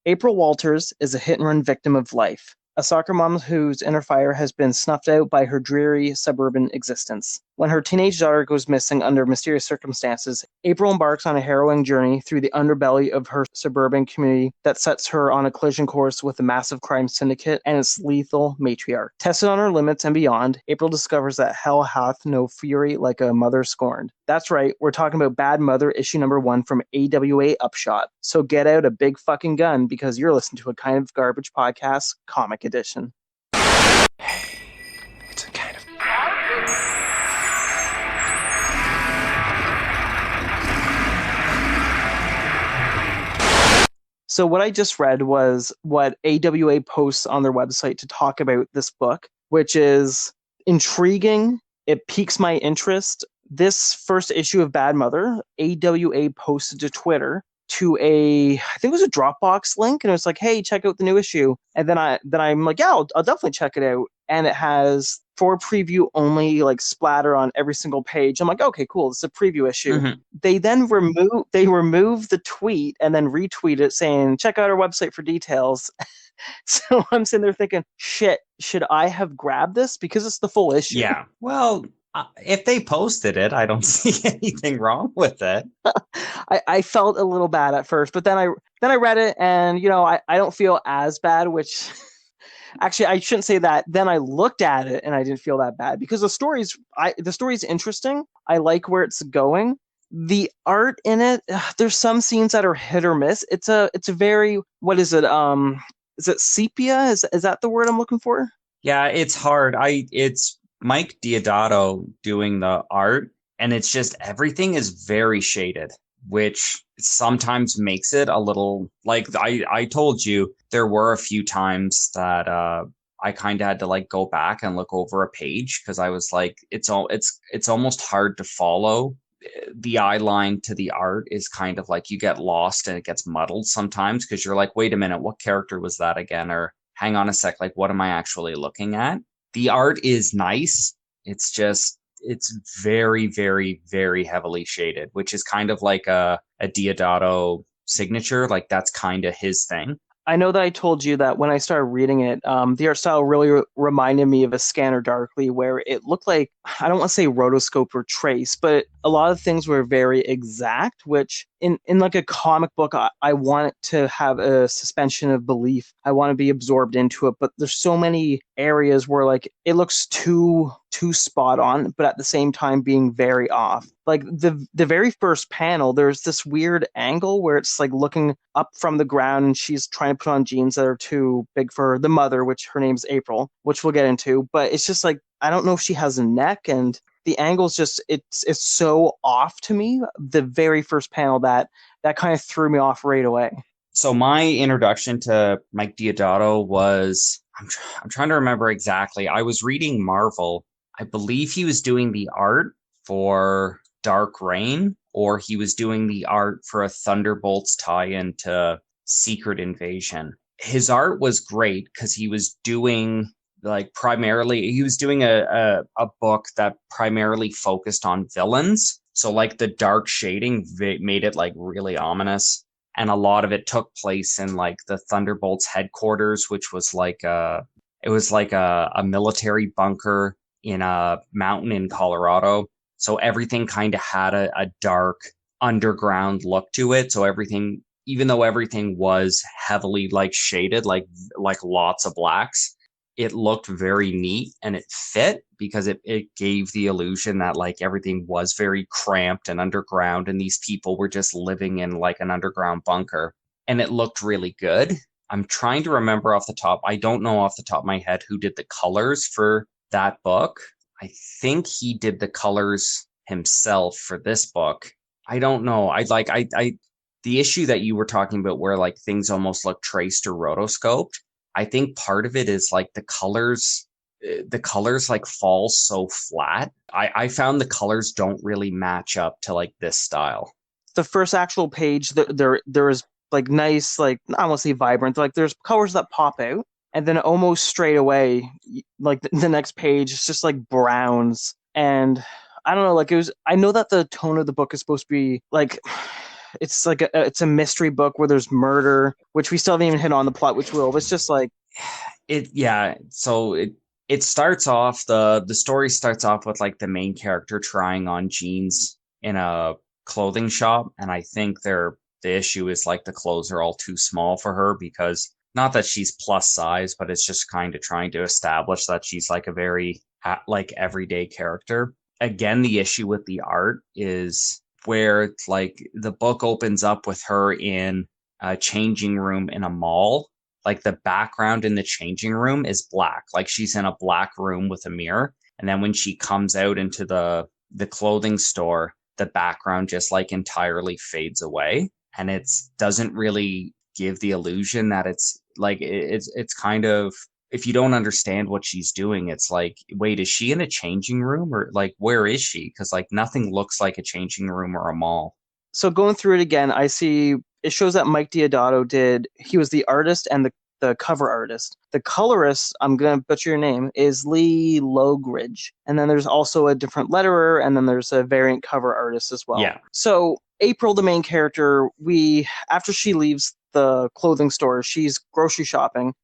April Walters is a hit-and-run victim of life, a soccer mom whose inner fire has been snuffed out by her dreary suburban existence. When her teenage daughter goes missing under mysterious circumstances, April embarks on a harrowing journey through the underbelly of her suburban community that sets her on a collision course with a massive crime syndicate and its lethal matriarch. Tested on her limits and beyond, April discovers that hell hath no fury like a mother scorned. That's right, we're talking about Bad Mother, issue number 1 from AWA Upshot. So get out a big fucking gun because you're listening to a Kind of Garbage Podcast comic edition. It's a kind of... So what I just read was what AWA posts on their website to talk about this book, which is intriguing. It piques my interest. This first issue of Bad Mother, AWA posted to Twitter to I think it was a Dropbox link, and it was like, hey, check out the new issue. And then I'm like, yeah, I'll definitely check it out. And it has for preview only like splatter on every single page. I'm like, okay, cool. This is a preview issue. Mm-hmm. They then remove the tweet and then retweet it saying, check out our website for details. So I'm sitting there thinking, shit, should I have grabbed this? Because it's the full issue. Yeah. Well, if they posted it, I don't see anything wrong with it. I felt a little bad at first, but then I read it, and I don't feel as bad, which actually I shouldn't say that. Then I looked at it and I didn't feel that bad because the story's interesting. I like where it's going. The art in it, there's some scenes that are hit or miss. It's a very, what is it? Is it sepia? Is that the word I'm looking for? Yeah, it's hard. It's Mike Diodato doing the art, and it's just everything is very shaded, which sometimes makes it a little, like I told you, there were a few times that I kind of had to like go back and look over a page because I was like, it's almost hard to follow. The eye line to the art is kind of like you get lost and it gets muddled sometimes because you're like, wait a minute, what character was that again? Or hang on a sec, like what am I actually looking at? The art is nice. It's just, it's very, very, very heavily shaded, which is kind of like a Diodato signature. Like that's kind of his thing. I know that I told you that when I started reading it, the art style really reminded me of a Scanner Darkly, where it looked like, I don't want to say rotoscope or trace, but a lot of things were very exact, which in like a comic book, I want it to have a suspension of belief. I want to be absorbed into it, but there's so many areas where like it looks too spot on, but at the same time being very off. Like the very first panel, there's this weird angle where it's like looking up from the ground and she's trying to put on jeans that are too big for the mother, which her name's April, which we'll get into. But it's just like, I don't know if she has a neck, and the angle's just, it's so off to me. The very first panel that kind of threw me off right away. So my introduction to Mike Diodato was, I'm trying to remember exactly. I was reading Marvel. I believe he was doing the art for Dark Reign, or he was doing the art for a Thunderbolts tie-in to Secret Invasion. His art was great because he was doing he was doing a book that primarily focused on villains. So like the dark shading made it like really ominous. And a lot of it took place in like the Thunderbolts headquarters, which was like a military bunker in a mountain in Colorado. So everything kind of had a dark underground look to it. So everything, even though everything was heavily like shaded, like lots of blacks, it looked very neat and it fit because it gave the illusion that like everything was very cramped and underground and these people were just living in like an underground bunker, and it looked really good. I'm trying to remember off the top. I don't know off the top of my head who did the colors for that book. I think he did the colors himself for this book. I don't know. The issue that you were talking about where like things almost look traced or rotoscoped, I think part of it is like the colors like fall so flat. I found the colors don't really match up to like this style. The first actual page, there is like nice, like I won't say vibrant, like there's colors that pop out, and then almost straight away, like the next page, it's just like browns. And I don't know, like I know that the tone of the book is supposed to be like, it's like it's a mystery book where there's murder, which we still haven't even hit on the plot, which will. But it's just like it starts off, the story starts off with like the main character trying on jeans in a clothing shop, and I think the issue is like the clothes are all too small for her, because not that she's plus size, but it's just kind of trying to establish that she's like a very like everyday character. Again, the issue with the art is where it's like the book opens up with her in a changing room in a mall. Like the background in the changing room is black, like she's in a black room with a mirror, and then when she comes out into the clothing store, the background just like entirely fades away, and it doesn't really give the illusion that it's like it's kind of, if you don't understand what she's doing, it's like, wait, is she in a changing room, or like where is she? Because like nothing looks like a changing room or a mall. so going through it again, I see it shows that Mike Diodato he was the artist and the cover artist. The colorist, I'm going to butcher your name, is Lee Logridge. And then there's also a different letterer, and then there's a variant cover artist as well. Yeah. So April, the main character, after she leaves the clothing store, she's grocery shopping,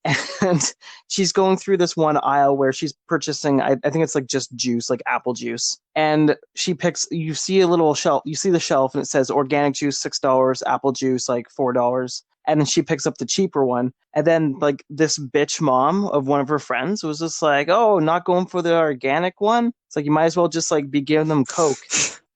and she's going through this one aisle where she's purchasing, I think it's like just juice, like apple juice. And you see a little shelf, you see the shelf, and it says organic juice $6, apple juice like $4. And then she picks up the cheaper one. And then like this bitch mom of one of her friends was just like, "Oh, not going for the organic one? It's like, you might as well just like be giving them Coke."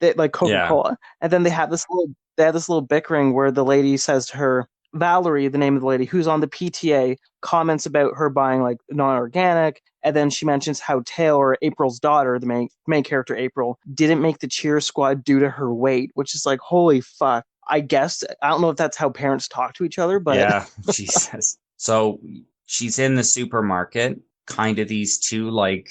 Like Coca-Cola. Yeah. And then they have this little bickering where the lady says to her, Valerie, the name of the lady who's on the PTA, comments about her buying like non-organic, and then she mentions how Taylor, April's daughter, the main character April, didn't make the cheer squad due to her weight, which is like, holy fuck. I guess I don't know if that's how parents talk to each other, but yeah, Jesus. So she's in the supermarket, kind of these two, like,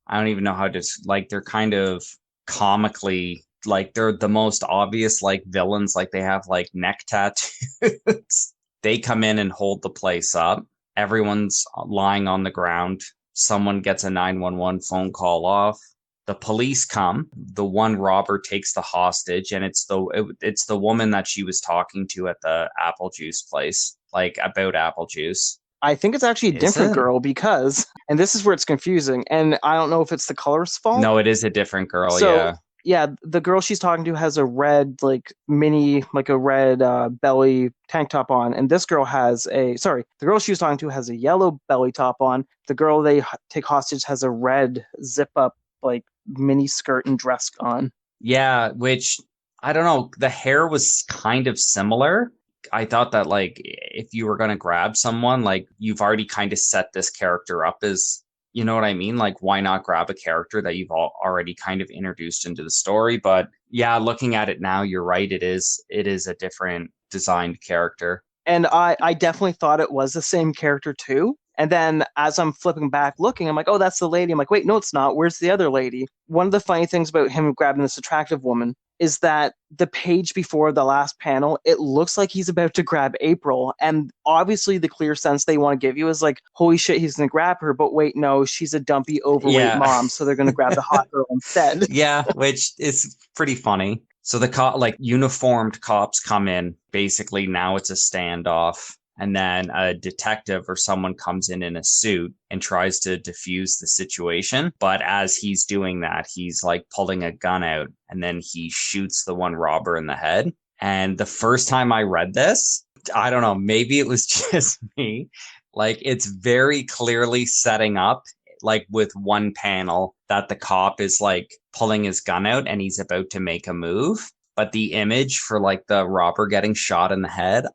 I don't even know how to, like, they're kind of comically, like, they're the most obvious like villains, like they have like neck tattoos. They come in and hold the place up. Everyone's lying on the ground. Someone gets a 911 phone call off. The police come. The one robber takes the hostage, and it's the woman that she was talking to at the apple juice place, like about apple juice. I think it's actually a different girl, because, and this is where it's confusing, and I don't know if it's the colorist's fault. No, it is a different girl. So, yeah, the girl she's talking to has a red, like mini, like a red belly tank top on, and this girl the girl she was talking to has a yellow belly top on. The girl they take hostage has a red zip up, like mini skirt and dress on. Yeah, which I don't know. The hair was kind of similar. I thought that like if you were going to grab someone, like you've already kind of set this character up as, you know what I mean? Like, why not grab a character that you've already kind of introduced into the story? But yeah, looking at it now, you're right. It is a different designed character. And I definitely thought it was the same character too. And then as I'm flipping back looking, I'm like, oh, that's the lady. I'm like, wait, no, it's not. Where's the other lady? One of the funny things about him grabbing this attractive woman is that the page before the last panel, it looks like he's about to grab April. And obviously the clear sense they want to give you is like, holy shit, he's going to grab her. But wait, no, she's a dumpy, overweight mom. So they're going to grab the hot girl instead. Yeah, which is pretty funny. So the uniformed cops come in. Basically, now it's a standoff. And then a detective or someone comes in a suit and tries to defuse the situation. But as he's doing that, he's like pulling a gun out, and then he shoots the one robber in the head. And the first time I read this, I don't know, maybe it was just me. Like, it's very clearly setting up, like with one panel, that the cop is like pulling his gun out and he's about to make a move. But the image for like the robber getting shot in the head,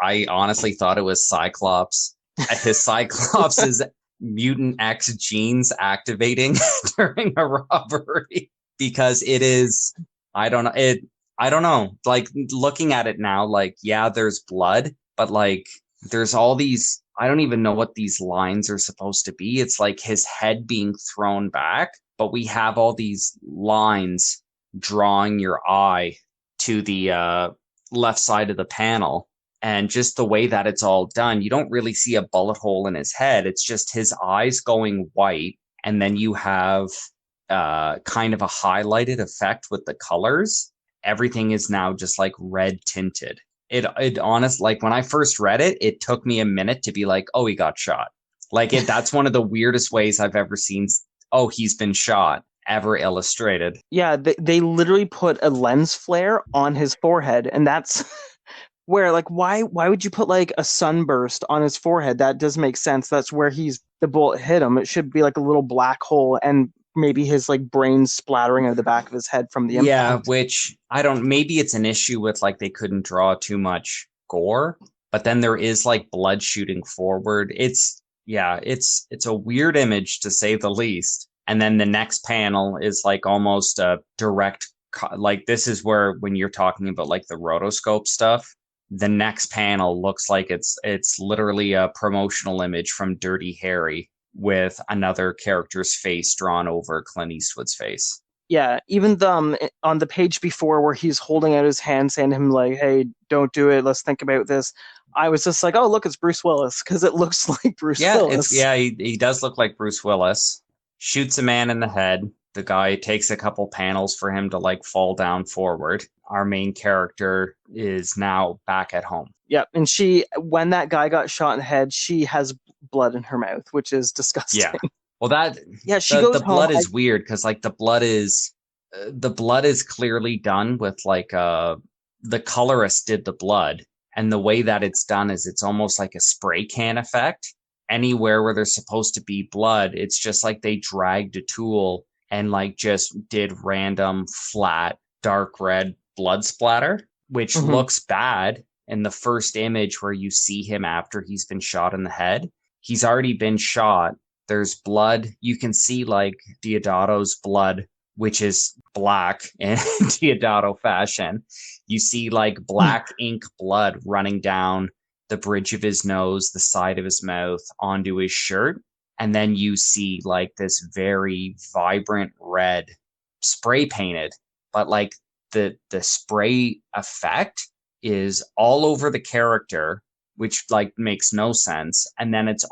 I honestly thought it was Cyclops. His Cyclops is mutant X genes activating during a robbery, because it is, I don't know. Like, looking at it now, like, yeah, there's blood, but like there's all these, I don't even know what these lines are supposed to be. It's like his head being thrown back, but we have all these lines drawing your eye to the left side of the panel. And just the way that it's all done, you don't really see a bullet hole in his head. It's just his eyes going white. And then you have kind of a highlighted effect with the colors. everything is now just like red tinted. It honest, like when I first read it, it took me a minute to be like, oh, he got shot. Like that's one of the weirdest ways I've ever seen. Oh, he's been shot ever illustrated. Yeah, they literally put a lens flare on his forehead, and that's where, like, why would you put like a sunburst on his forehead? That doesn't make sense. That's where the bullet hit him. It should be like a little black hole, and maybe his like brain splattering out the back of his head from the Yeah, impact. which I don't, maybe it's an issue with like they couldn't draw too much gore, but then there is like blood shooting forward. It's a weird image to say the least. And then the next panel is like almost a direct, like this is where when you're talking about like the rotoscope stuff, the next panel looks like it's literally a promotional image from Dirty Harry with another character's face drawn over Clint Eastwood's face. Yeah, even on the page before where he's holding out his hand saying to him like, "Hey, don't do it. Let's think about this." I was just like, "Oh, look, it's Bruce Willis," because it looks like Bruce Willis. He does look like Bruce Willis. Shoots a man in the head. The guy takes a couple panels for him to like fall down forward. Our main character is now back at home. Yep, and when that guy got shot in the head, she has blood in her mouth, which is disgusting. Yeah. Well, yeah, she goes the home. blood is weird because like the blood is clearly done with like the colorist did the blood, and the way that it's done is it's almost like a spray can effect. Anywhere where there's supposed to be blood, it's just like they dragged a tool and like just did random flat dark red blood splatter, which looks bad in the first image where you see him after he's been shot in the head. He's already been shot. There's blood. You can see like Deodato's blood, which is black in Deodato fashion. You see like black ink blood running down the bridge of his nose, the side of his mouth, onto his shirt. And then you see like this very vibrant red spray painted, but like the spray effect is all over the character, which like makes no sense. And then it's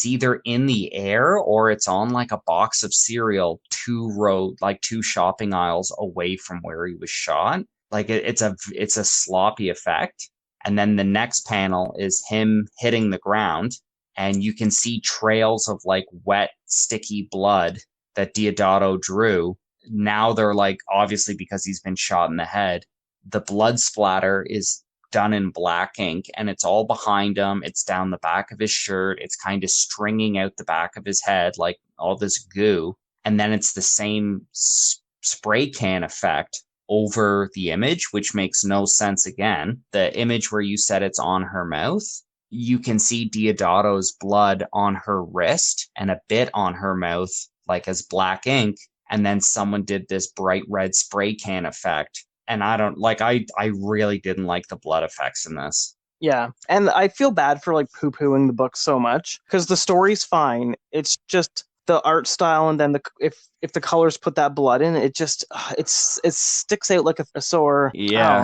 either in the air or it's on like a box of cereal two shopping aisles away from where he was shot. Like it's a sloppy effect. And then the next panel is him hitting the ground, and you can see trails of like wet, sticky blood that Deodato drew. Now they're like, obviously because he's been shot in the head, the blood splatter is done in black ink, and it's all behind him. It's down the back of his shirt. It's kind of stringing out the back of his head, like all this goo. And then it's the same spray can effect over the image, which makes no sense again. The image where you said it's on her mouth, you can see Deodato's blood on her wrist and a bit on her mouth, like as black ink. And then someone did this bright red spray can effect. And I really didn't like the blood effects in this. Yeah, and I feel bad for like poo-pooing the book so much because the story's fine. It's just the art style, and then if the colors put that blood in, it just it sticks out like a sore. Yeah,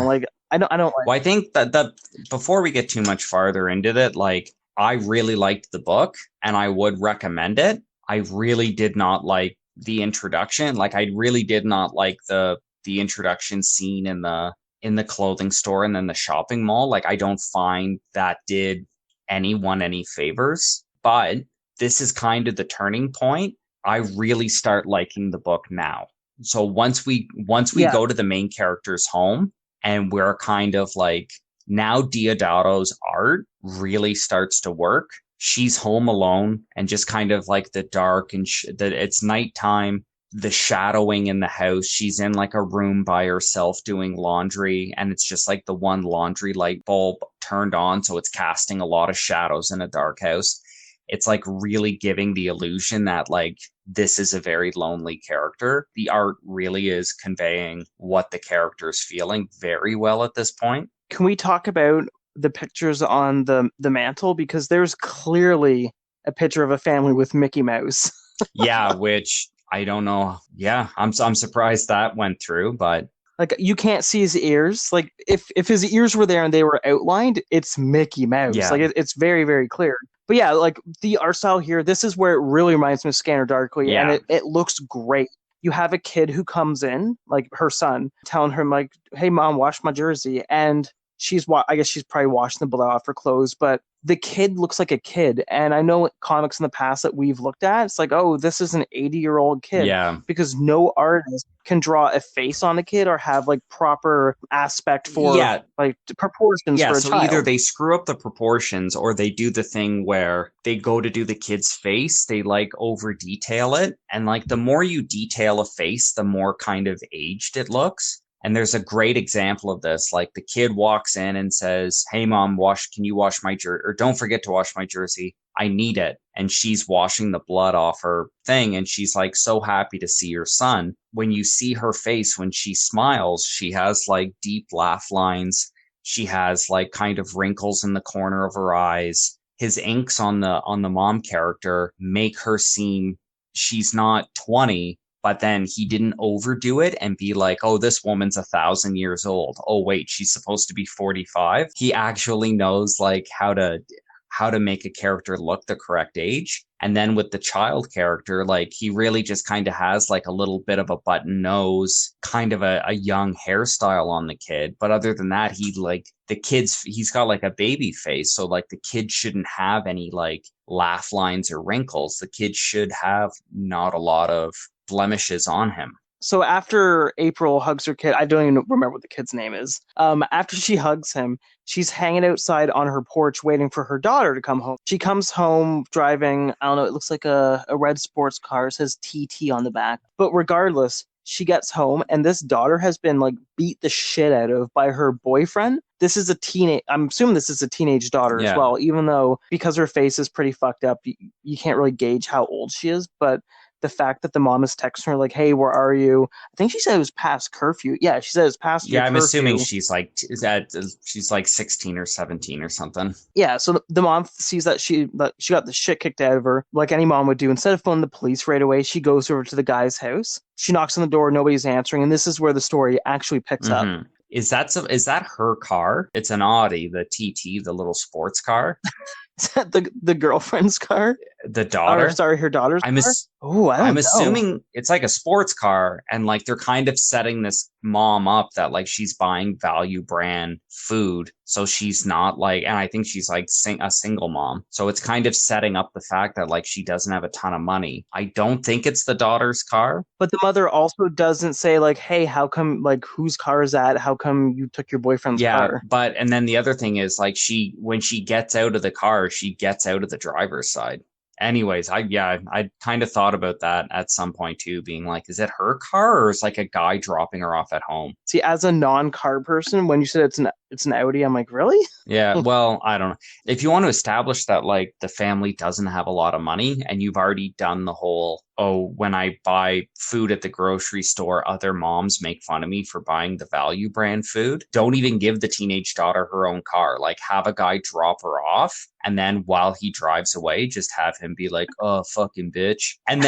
I don't like. Well, I think that before we get too much farther into it, like I really liked the book and I would recommend it. I really did not like the introduction. Like I really did not like the introduction scene in the clothing store and then the shopping mall. Like I don't find that did anyone any favors, but this is kind of the turning point. I really start liking the book now. So once we go to the main character's home, and we're kind of like, now Deodato's art really starts to work. She's home alone and just kind of like the dark and it's nighttime, the shadowing in the house. She's in like a room by herself doing laundry, and it's just like the one laundry light bulb turned on. So it's casting a lot of shadows in a dark house. It's like really giving the illusion that like this is a very lonely character. The art really is conveying what the character is feeling very well at this point. Can we talk about the pictures on the mantle? Because there's clearly a picture of a family with Mickey Mouse. Yeah, which I don't know. Yeah, I'm surprised that went through, but like you can't see his ears. Like if his ears were there and they were outlined, it's Mickey Mouse. Yeah. Like it's very, very clear. But yeah, like the art style here, this is where it really reminds me of Scanner Darkly, and it looks great. you have a kid who comes in, like her son, telling her like, "Hey, mom, wash my jersey," and I guess she's probably washing the blood off her clothes, but the kid looks like a kid. And I know comics in the past that we've looked at, it's like, oh, this is an 80-year-old kid, Yeah. because no artist can draw a face on a kid or have like proper aspect for Yeah. like proportions Yeah, for a so either child. they screw up the proportions or they do the thing where they go to do the kid's face, they like over detail it. And like the more you detail a face, the more kind of aged it looks. And there's a great example of this. Like the kid walks in and says, "Hey mom, can you wash my jersey? Or don't forget to wash my jersey. I need it." And she's washing the blood off her thing. And she's like so happy to see her son. When you see her face, when she smiles, she has like deep laugh lines. She has like kind of wrinkles in the corner of her eyes. His inks on the mom character make her seem she's not 20, but then he didn't overdo it and be like, "Oh, this woman's 1,000 years old. Oh, wait, she's supposed to be 45." He actually knows like how to make a character look the correct age. And then with the child character, like he really just kind of has like a little bit of a button nose, kind of a young hairstyle on the kid. But other than that, he's got like a baby face. So like the kid shouldn't have any like laugh lines or wrinkles. The kid should have not a lot of blemishes on him. So after April hugs her kid, I don't even remember what the kid's name is. After she hugs him, she's hanging outside on her porch waiting for her daughter to come home. She comes home driving, I don't know, it looks like a red sports car. It says TT on the back. But regardless, she gets home and this daughter has been like beat the shit out of by her boyfriend. I'm assuming this is a teenage daughter as Yeah. well, even though because her face is pretty fucked up, you can't really gauge how old she is. But the fact that the mom is texting her like, "Hey, where are you?" I think she said it was past curfew. Yeah, she said it's past your Yeah, I'm assuming curfew. she's like 16 or 17 or something. Yeah, so the mom sees that she got the shit kicked out of her, like any mom would do. Instead of phoning the police right away, she goes over to the guy's house. She knocks on the door, nobody's answering, and this is where the story actually picks up. Is that her car? It's an Audi, the TT, the little sports car. Is that the girlfriend's car? The Or daughter. sorry, her daughter's I'm car? ass- Oh, I I'm don't know. assuming it's like a sports car, and like they're kind of setting this mom up that like she's buying value brand food, so she's not like, and I think she's like a single mom, so it's kind of setting up the fact that like she doesn't have a ton of money. I don't think it's the daughter's car. But the mother also doesn't say like, "Hey, how come like whose car is that? How come you took your boyfriend's Yeah, car?" but and then the other thing is like when she gets out of the car, she gets out of the driver's side. Anyways, I kind of thought about that at some point too, being like, is it her car or is like a guy dropping her off at home? See, as a non-car person, when you said it's an Audi, I'm like, really? Yeah, well, I don't know. If you want to establish that like the family doesn't have a lot of money and you've already done the whole, "Oh, when I buy food at the grocery store, other moms make fun of me for buying the value brand food," don't even give the teenage daughter her own car. Like have a guy drop her off, and then while he drives away, just have him be like, "Oh, fucking bitch." And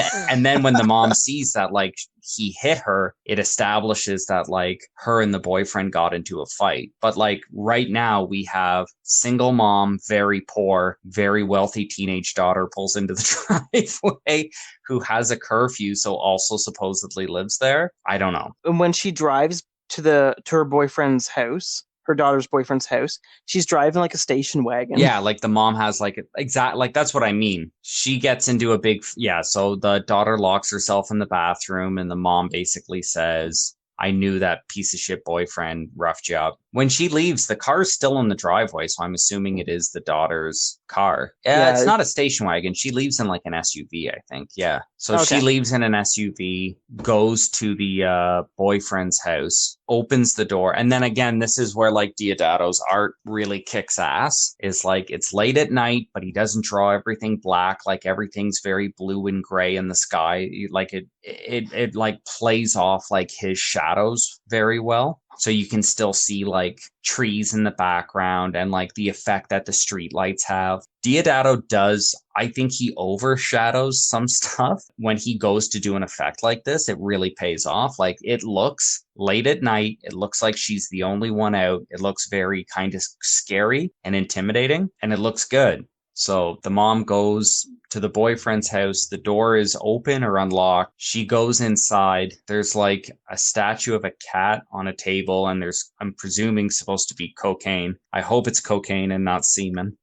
then when the mom sees that like he hit her, it establishes that like her and the boyfriend got into a fight. But like right now we have single mom, very poor, very wealthy teenage daughter pulls into the driveway who has a curfew, so also supposedly lives there. I don't know. And when she drives to her boyfriend's house, her daughter's boyfriend's house, she's driving like a station wagon. Yeah, like the mom has like exact like that's what I mean. She gets into a big yeah, so the daughter locks herself in the bathroom and the mom basically says, "I knew that piece of shit boyfriend, rough job." When she leaves, the car's still in the driveway, so I'm assuming it is the daughter's car. Yeah, it's Yeah. not a station wagon. She leaves in like an SUV, I think. Yeah. So she Okay. leaves in an SUV, goes to the boyfriend's house, opens the door, and then again, this is where like Diodato's art really kicks ass. Is like it's late at night, but he doesn't draw everything black. Like everything's very blue and gray in the sky. Like it like plays off like his shadows very well. So you can still see like trees in the background and like the effect that the street lights have. Diodato does, I think he overshadows some stuff when he goes to do an effect like this. It really pays off. Like it looks late at night. It looks like she's the only one out. It looks very kind of scary and intimidating, and it looks good. So the mom goes to the boyfriend's house. The door is open or unlocked. She goes inside. There's like a statue of a cat on a table, and there's, I'm presuming, supposed to be cocaine. I hope it's cocaine and not semen.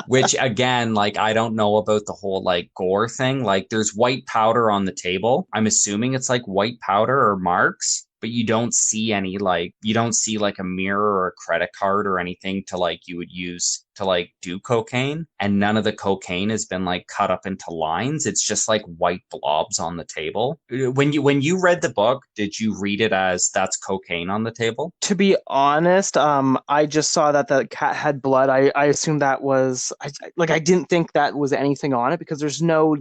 Which again, like, I don't know about the whole like gore thing. Like, there's white powder on the table. I'm assuming it's like white powder or marks, but you don't see any, like, you don't see like a mirror or a credit card or anything to like you would use to like do cocaine. And none of the cocaine has been like cut up into lines. It's just like white blobs on the table. When you read the book, did you read it as that's cocaine on the table? To be honest, I just saw that the cat had blood. I assumed that was I didn't think that was anything on it because there's no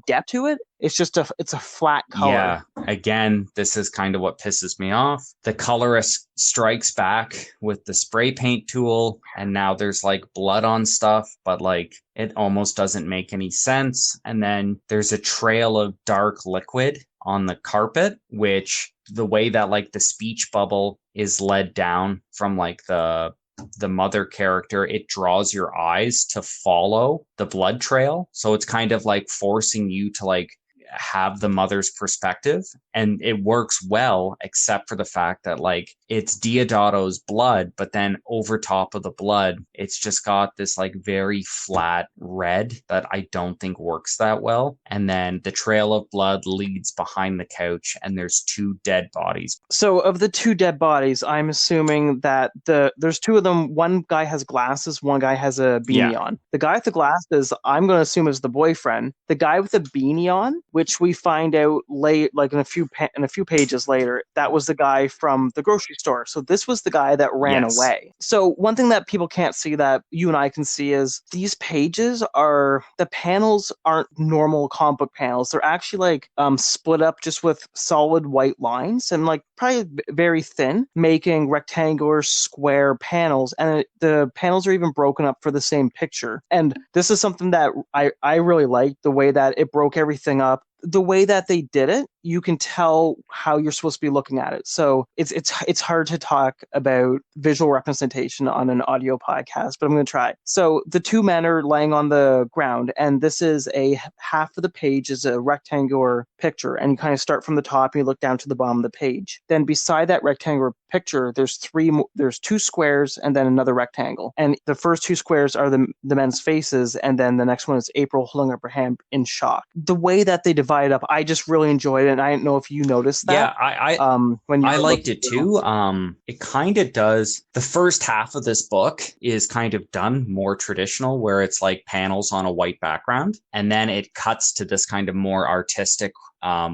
depth to it. It's a flat color. Yeah, again, this is kind of what pisses me off. The colorist strikes back with the spray paint tool, and now there's like blood on stuff, but like it almost doesn't make any sense. And then there's a trail of dark liquid on the carpet, which the way that like the speech bubble is led down from like the mother character, it draws your eyes to follow the blood trail. So it's kind of like forcing you to like have the mother's perspective, and it works well except for the fact that like it's Diodato's blood, but then over top of the blood it's just got this like very flat red that I don't think works that well. And then the trail of blood leads behind the couch, and there's two dead bodies. So of the two dead bodies, I'm assuming that there's two of them. One guy has glasses, one guy has a beanie on. The guy with the glasses, I'm going to assume is the boyfriend. The guy with the beanie on, which we find out late, like in a few pages later, that was the guy from the grocery store. So this was the guy that ran away. So one thing that people can't see that you and I can see is these pages the panels aren't normal comic book panels. They're actually like split up just with solid white lines and like probably very thin, making rectangular square panels. And the panels are even broken up for the same picture. And this is something that I really like, the way that it broke everything up. The way that they did it, you can tell how you're supposed to be looking at it. So it's hard to talk about visual representation on an audio podcast, but I'm going to try. So the two men are laying on the ground, and this is a half of the page is a rectangular picture, and you kind of start from the top and you look down to the bottom of the page. Then beside that rectangular picture, there's two squares and then another rectangle, and the first two squares are the men's faces, and then the next one is April holding up her hand in shock. The way that they divide up, I just really enjoyed it, and I didn't know if you noticed that. Yeah, I liked it too. It kind of does. The first half of this book is kind of done more traditional, where it's like panels on a white background, and then it cuts to this kind of more artistic,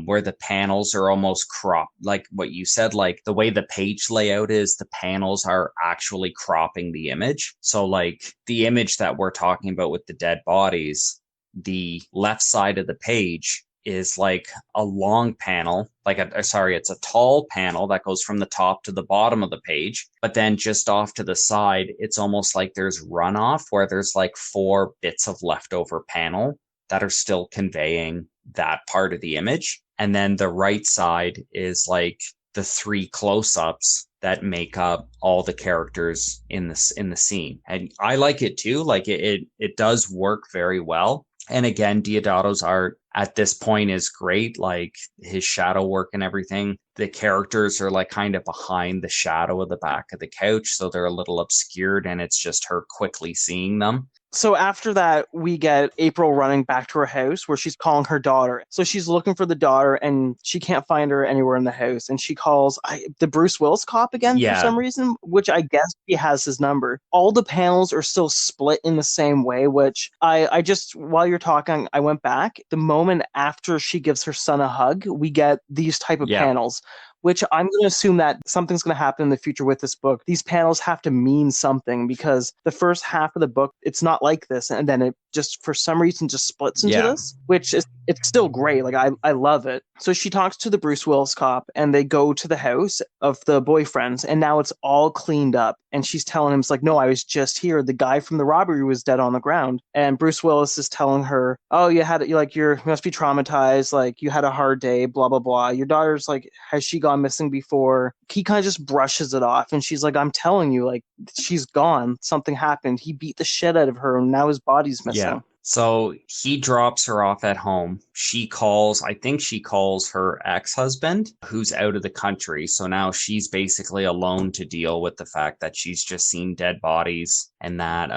where the panels are almost cropped, like what you said, like the way the page layout is, the panels are actually cropping the image. So like the image that we're talking about with the dead bodies, the left side of the page is like a long panel, it's a tall panel that goes from the top to the bottom of the page. But then just off to the side, it's almost like there's runoff where there's like 4 bits of leftover panel that are still conveying that part of the image. And then the right side is like the 3 close-ups that make up all the characters in the scene. And I like it too. Like it does work very well. And again, Diodato's art at this point is great. Like his shadow work and everything. The characters are like kind of behind the shadow of the back of the couch, so they're a little obscured, and it's just her quickly seeing them. So after that, we get April running back to her house where she's calling her daughter. So she's looking for the daughter, and she can't find her anywhere in the house. And she calls the Bruce Willis cop again for some reason, which I guess he has his number. All the panels are still split in the same way, which I just, while you're talking, I went back. The moment after she gives her son a hug, we get these type of panels, which I'm going to assume that something's going to happen in the future with this book. These panels have to mean something, because the first half of the book, it's not like this. And then it just, for some reason, just splits into this, which is, it's still great. Like, I love it. So she talks to the Bruce Willis cop, and they go to the house of the boyfriends, and now it's all cleaned up. And she's telling him, it's like, no, I was just here. The guy from the robbery was dead on the ground. And Bruce Willis is telling her, oh, you must be traumatized. Like, you had a hard day, blah, blah, blah. Your daughter's like, has she gone missing before? He kind of just brushes it off, and she's like, I'm telling you, like, she's gone. Something happened. He beat the shit out of her, and now his body's missing. Yeah. Interesting. So he drops her off at home. I think she calls her ex-husband, who's out of the country. So now she's basically alone to deal with the fact that she's just seen dead bodies and that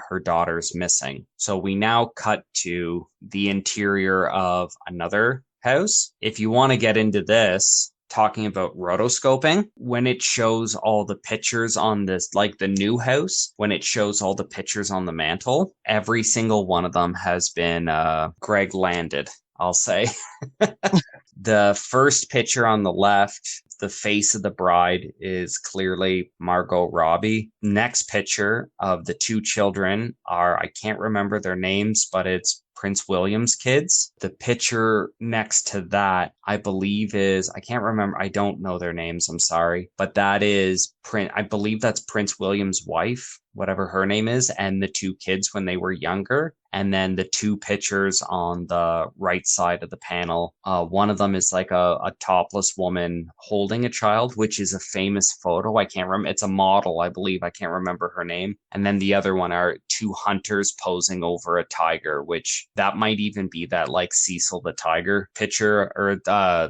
her daughter's missing. So we now cut to the interior of another house. If you want to get into this, talking about rotoscoping, when it shows all the pictures on this, like the new house, when it shows all the pictures on the mantle, every single one of them has been Greg landed, I'll say. The first picture on the left, the face of the bride is clearly Margot Robbie. Next picture of the two children I can't remember their names, but it's Prince William's kids. The picture next to that, I believe I can't remember, I don't know their names, I'm sorry, but that is I believe that's Prince William's wife, whatever her name is, and the two kids when they were younger. And then the two pictures on the right side of the panel, one of them is like a topless woman holding a child, which is a famous photo. I can't remember. It's a model, I believe. I can't remember her name. And then the other one are two hunters posing over a tiger, which that might even be that like Cecil the tiger picture or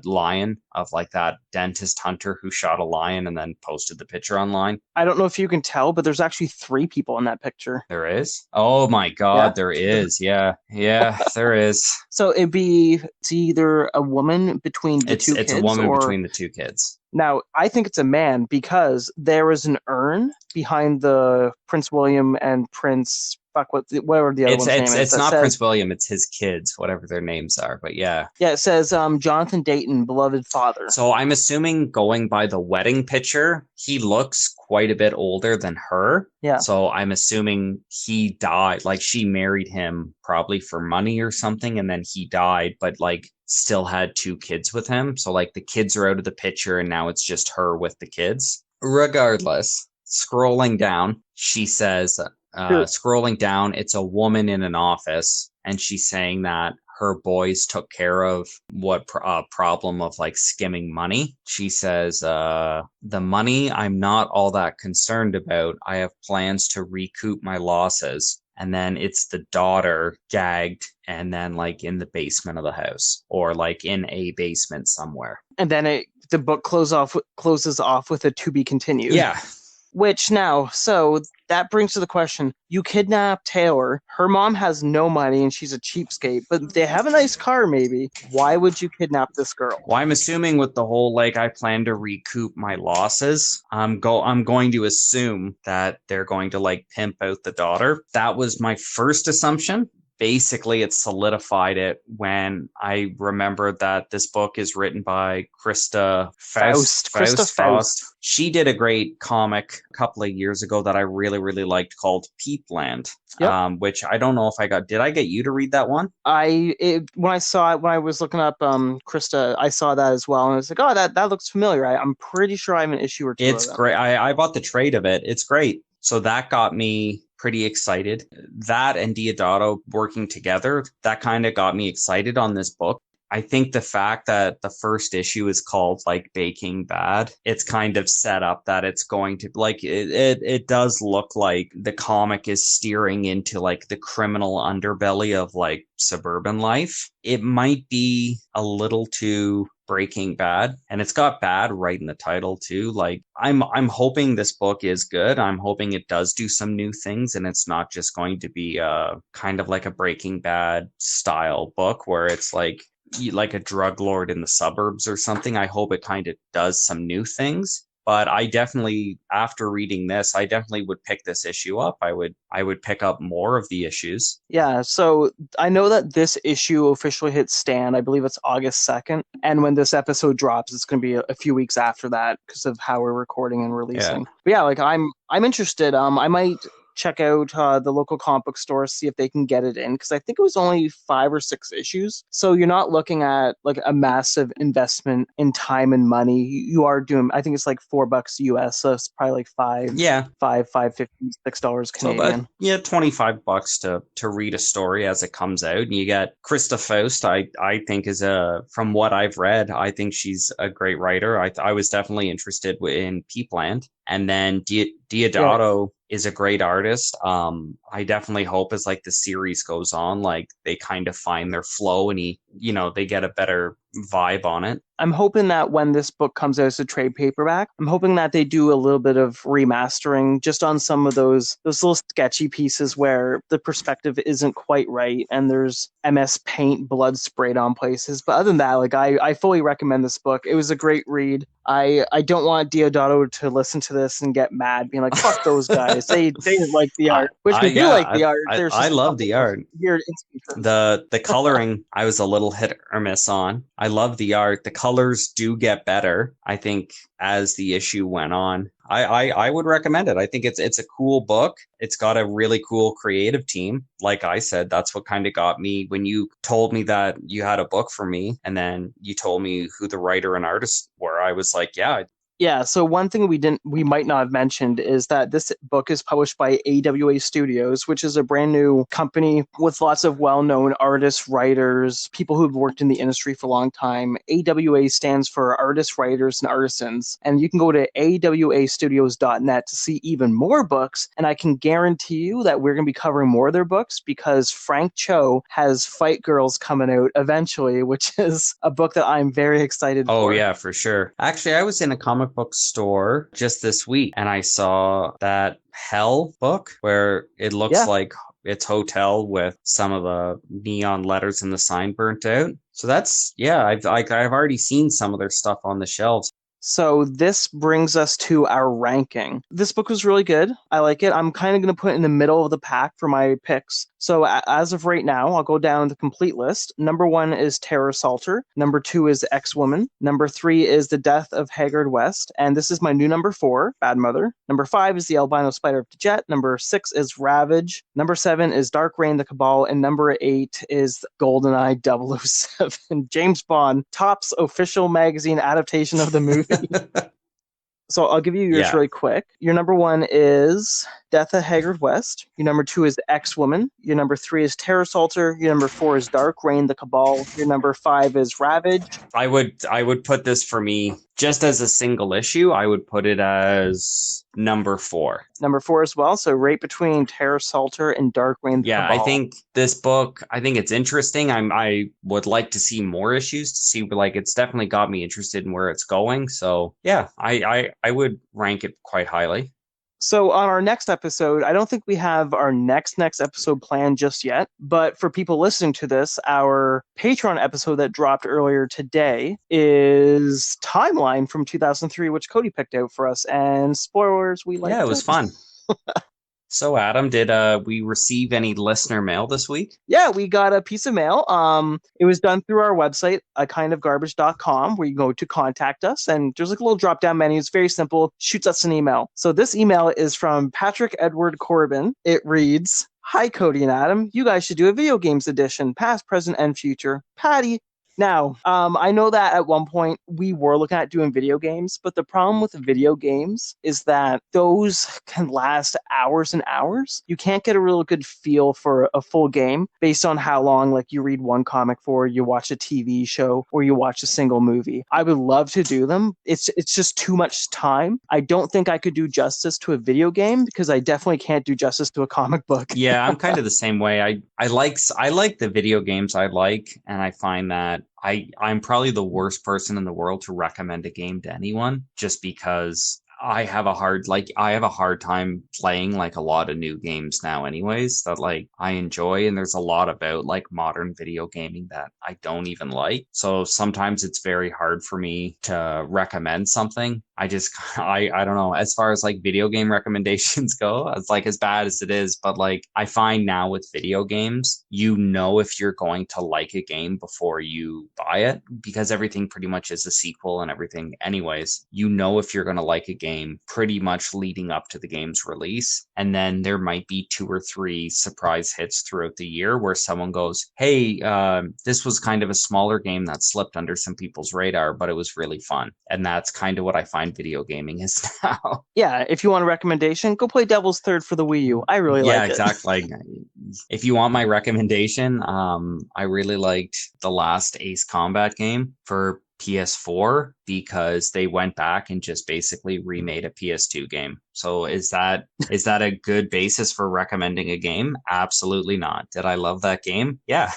lion of like that dentist hunter who shot a lion and then posted the picture online. I don't know if you can tell, but there's actually 3 people in that picture. There is? Oh my God, Yeah. there is. Yeah. Yeah, there is. So it's either a woman between the two kids, it's a woman or between the two kids. now I think it's a man because there is an urn behind the Prince William and Prince whatever the other one's name is. It's that not says, Prince William, it's his kids, whatever their names are. But yeah. Yeah, it says Jonathan Dayton, beloved father. So I'm assuming going by the wedding picture, he looks quite a bit older than her. Yeah. So I'm assuming he died, like she married him probably for money or something, and then he died, but like still had 2 kids with him. So like the kids are out of the picture and now it's just her with the kids. Regardless, scrolling down, she says, scrolling down, it's a woman in an office, and she's saying that her boys took care of what problem of like skimming money. She says, the money I'm not all that concerned about. I have plans to recoup my losses. And then it's the daughter gagged and then like in the basement of the house or like in a basement somewhere. And then the book closes off with a to be continued. Yeah. Which now, so that brings to the question, you kidnap Taylor, her mom has no money and she's a cheapskate, but they have a nice car maybe. Why would you kidnap this girl? Well, I'm assuming with the whole, like, I plan to recoup my losses, I'm going to assume that they're going to, like, pimp out the daughter. That was my first assumption. Basically, it solidified it when I remembered that this book is written by Krista Faust. She did a great comic a couple of years ago that I really, really liked called Peepland, which I don't know if did I get you to read that one? When I saw it, when I was looking up Krista, I saw that as well. And I was like, oh, that looks familiar. I'm pretty sure I have an issue or 2 It's great. I bought the trade of it. It's great. So that got me pretty excited. That and Diodato working together, that kind of got me excited on this book. I think the fact that the first issue is called like Baking Bad, it's kind of set up that it's going to like it does look like the comic is steering into like the criminal underbelly of like suburban life. It might be a little too Breaking Bad, and it's got bad right in the title too. Like I'm hoping this book is good. I'm hoping it does do some new things and it's not just going to be kind of like a Breaking Bad style book where it's like a drug lord in the suburbs or something. I hope it kind of does some new things. But I definitely, after reading this, I definitely would pick this issue up. I would pick up more of the issues. Yeah, so I know that this issue officially hits Stan. I believe it's August 2nd. And when this episode drops, it's going to be a few weeks after that because of how we're recording and releasing. Yeah. But yeah, like I'm interested. I might check out the local comic book store, see if they can get it in, because I think it was only 5 or 6 issues. So you're not looking at like a massive investment in time and money. You are doing, I think it's like $4 US, so it's probably like $5.50, $6 Canadian. So, $25 to read a story as it comes out. And you get Krista Faust, I think is from what I've read, I think she's a great writer. I was definitely interested in Peepland. And then Diodato is a great artist. I definitely hope as like the series goes on, like they kind of find their flow and they get a better vibe on it. I'm hoping that when this book comes out as a trade paperback, I'm hoping that they do a little bit of remastering just on some of those little sketchy pieces where the perspective isn't quite right and there's MS Paint blood sprayed on places. But other than that, like I fully recommend this book. It was a great read. I don't want Diodato to listen to this and get mad, being like, "Fuck those guys! They didn't like the art," which we do like the art. There's I just love the art. Weird instances. The coloring, I was a little hit or miss on. I love the art. The colors do get better, I think, as the issue went on. I would recommend it. I think it's a cool book. It's got a really cool creative team. Like I said, that's what kind of got me when you told me that you had a book for me, and then you told me who the writer and artist were. I was like, yeah. Yeah, so one thing we might not have mentioned is that this book is published by AWA Studios, which is a brand new company with lots of well-known artists, writers, people who've worked in the industry for a long time. AWA stands for Artists, Writers, and Artisans, and you can go to awastudios.net to see even more books, and I can guarantee you that we're going to be covering more of their books because Frank Cho has Fight Girls coming out eventually, which is a book that I'm very excited for. Oh, yeah, for sure. Actually, I was in a comic book store just this week and I saw that Hell book where it looks like it's hotel with some of the neon letters and the sign burnt out. So that's, I've already seen some of their stuff on the shelves. So this brings us to our ranking. This book was really good. I like it. I'm kind of going to put it in the middle of the pack for my picks. So as of right now, I'll go down the complete list. Number 1 is Terror Salter. Number 2 is X-Woman. Number 3 is The Death of Haggard West. And this is my new number 4, Bad Mother. Number 5 is The Albino Spider of Jet. Number 6 is Ravage. Number 7 is Dark Reign, The Cabal. And number 8 is GoldenEye 007. James Bond, Topps official magazine adaptation of the movie. So I'll give you yours really quick. Your number 1 is Death of Haggard West. Your number 2 is X-Woman. Your number 3 is Terror Salter. Your number 4 is Dark Reign, The Cabal. Your number 5 is Ravage. I would put this for me just as a single issue. I would put it as number 4. Number 4 as well. So right between Terror Salter and Dark Reign, The Cabal. I think this book, I think it's interesting. I would like to see more issues to see, like, it's definitely got me interested in where it's going. So yeah, I would rank it quite highly. So on our next episode, I don't think we have our next episode planned just yet, but for people listening to this, our Patreon episode that dropped earlier today is Timeline from 2003, which Cody picked out for us. And spoilers, we liked it. Yeah, it was fun. So, Adam, did we receive any listener mail this week? Yeah, we got a piece of mail. It was done through our website, akindofgarbage.com, where you go to contact us, and there's like a little drop-down menu. It's very simple. Shoots us an email. So this email is from Patrick Edward Corbin. It reads, "Hi, Cody and Adam. You guys should do a video games edition, past, present, and future. Patty." Now, I know that at one point we were looking at doing video games, but the problem with video games is that those can last hours and hours. You can't get a real good feel for a full game based on how long, like, you read one comic for, you watch a TV show, or you watch a single movie. I would love to do them. It's just too much time. I don't think I could do justice to a video game because I definitely can't do justice to a comic book. Yeah, I'm kind of the same way. I like the video games I like, and I find that I'm probably the worst person in the world to recommend a game to anyone just because I have a hard time playing like a lot of new games now anyways that like I enjoy, and there's a lot about like modern video gaming that I don't even like. So sometimes it's very hard for me to recommend something. I don't know. As far as like video game recommendations go, it's like as bad as it is, but like I find now with video games, you know if you're going to like a game before you buy it because everything pretty much is a sequel and everything anyways. You know if you're going to like a game pretty much leading up to the game's release, and then there might be 2 or 3 surprise hits throughout the year where someone goes, "Hey, this was kind of a smaller game that slipped under some people's radar, but it was really fun." And that's kind of what I find video gaming is now. Yeah, if you want a recommendation, go play Devil's Third for the Wii U. I really like it. Yeah, exactly. If you want my recommendation, I really liked the last Ace Combat game for PS4 because they went back and just basically remade a PS2 game. So is that a good basis for recommending a game? Absolutely not. Did I love that game? Yeah.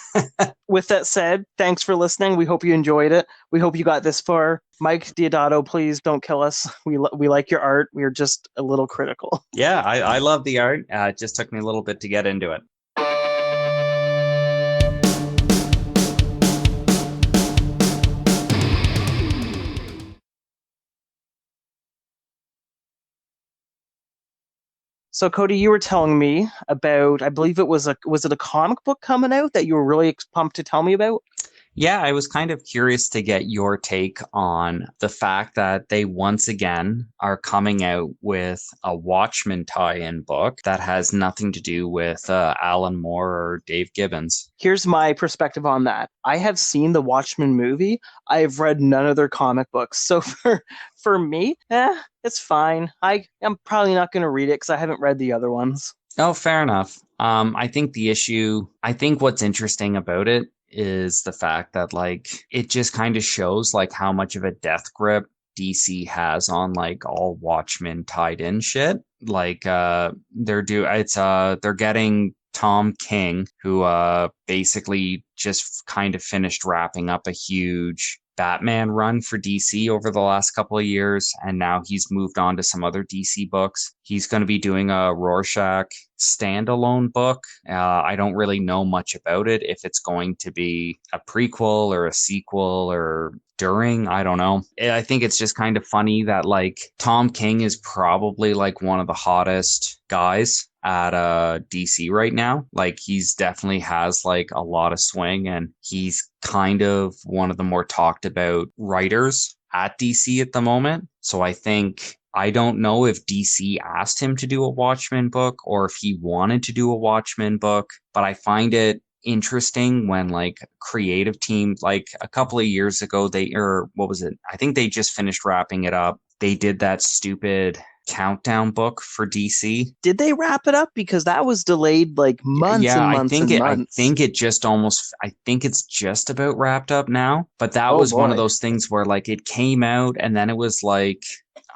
With that said, thanks for listening. We hope you enjoyed it. We hope you got this far. Mike Diodato, please don't kill us. We like your art. We are just a little critical. Yeah, I love the art. It just took me a little bit to get into it. So Cody, you were telling me about, I believe was it a comic book coming out that you were really pumped to tell me about? Yeah, I was kind of curious to get your take on the fact that they once again are coming out with a Watchmen tie-in book that has nothing to do with Alan Moore or Dave Gibbons. Here's my perspective on that. I have seen the Watchmen movie. I've read none of their comic books. So for me, it's fine. I am probably not going to read it because I haven't read the other ones. Oh, fair enough. I think what's interesting about it is the fact that like it just kind of shows like how much of a death grip DC has on like all Watchmen tied in shit. Like they're getting Tom King, who basically just kind of finished wrapping up a huge Batman run for DC over the last couple of years, and now he's moved on to some other DC books. He's going to be doing a Rorschach standalone book. I don't really know much about it, if it's going to be a prequel or a sequel or during, I don't know. I think it's just kind of funny that like Tom King is probably like one of the hottest guys at DC right now. Like he's definitely has like a lot of swing, and he's kind of one of the more talked about writers at DC at the moment. So I don't know if DC asked him to do a Watchmen book or if he wanted to do a Watchmen book, but I find it interesting when like creative team, like a couple of years ago, what was it? I think they just finished wrapping it up. They did that stupid countdown book for DC. Did they wrap it up? Because that was delayed like months Yeah, and months and months. I think it's just about wrapped up now. But that Oh was one of boy. those things where like it came out and then it was like,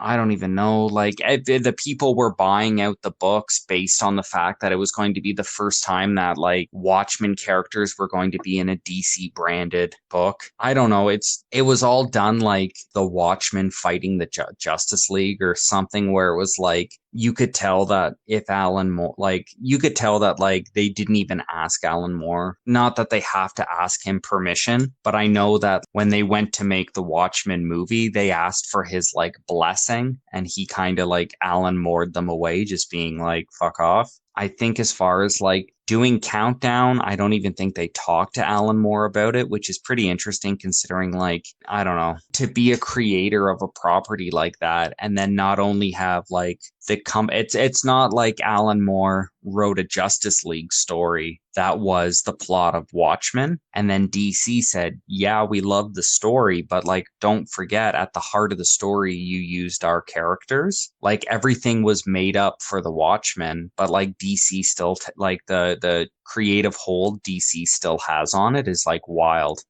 I don't even know. Like the people were buying out the books based on the fact that it was going to be the first time that like Watchmen characters were going to be in a DC branded book. I don't know. It was all done like the Watchmen fighting the Justice League or something, where it was like you could tell that if Alan Moore, like you could tell that like they didn't even ask Alan Moore. Not that they have to ask him permission, but I know that when they went to make the Watchmen movie, they asked for his like blessing, and he kind of like Alan Moored them away, just being like, fuck off. I think as far as like doing Countdown, I don't even think they talked to Alan Moore about it, which is pretty interesting considering like, I don't know, to be a creator of a property like that and then not only have like it's not like Alan Moore wrote a Justice League story that was the plot of Watchmen, and then DC said, yeah, we love the story, but like don't forget, at the heart of the story you used our characters. Like everything was made up for the Watchmen, but like DC still like the creative hold DC still has on it is like wild.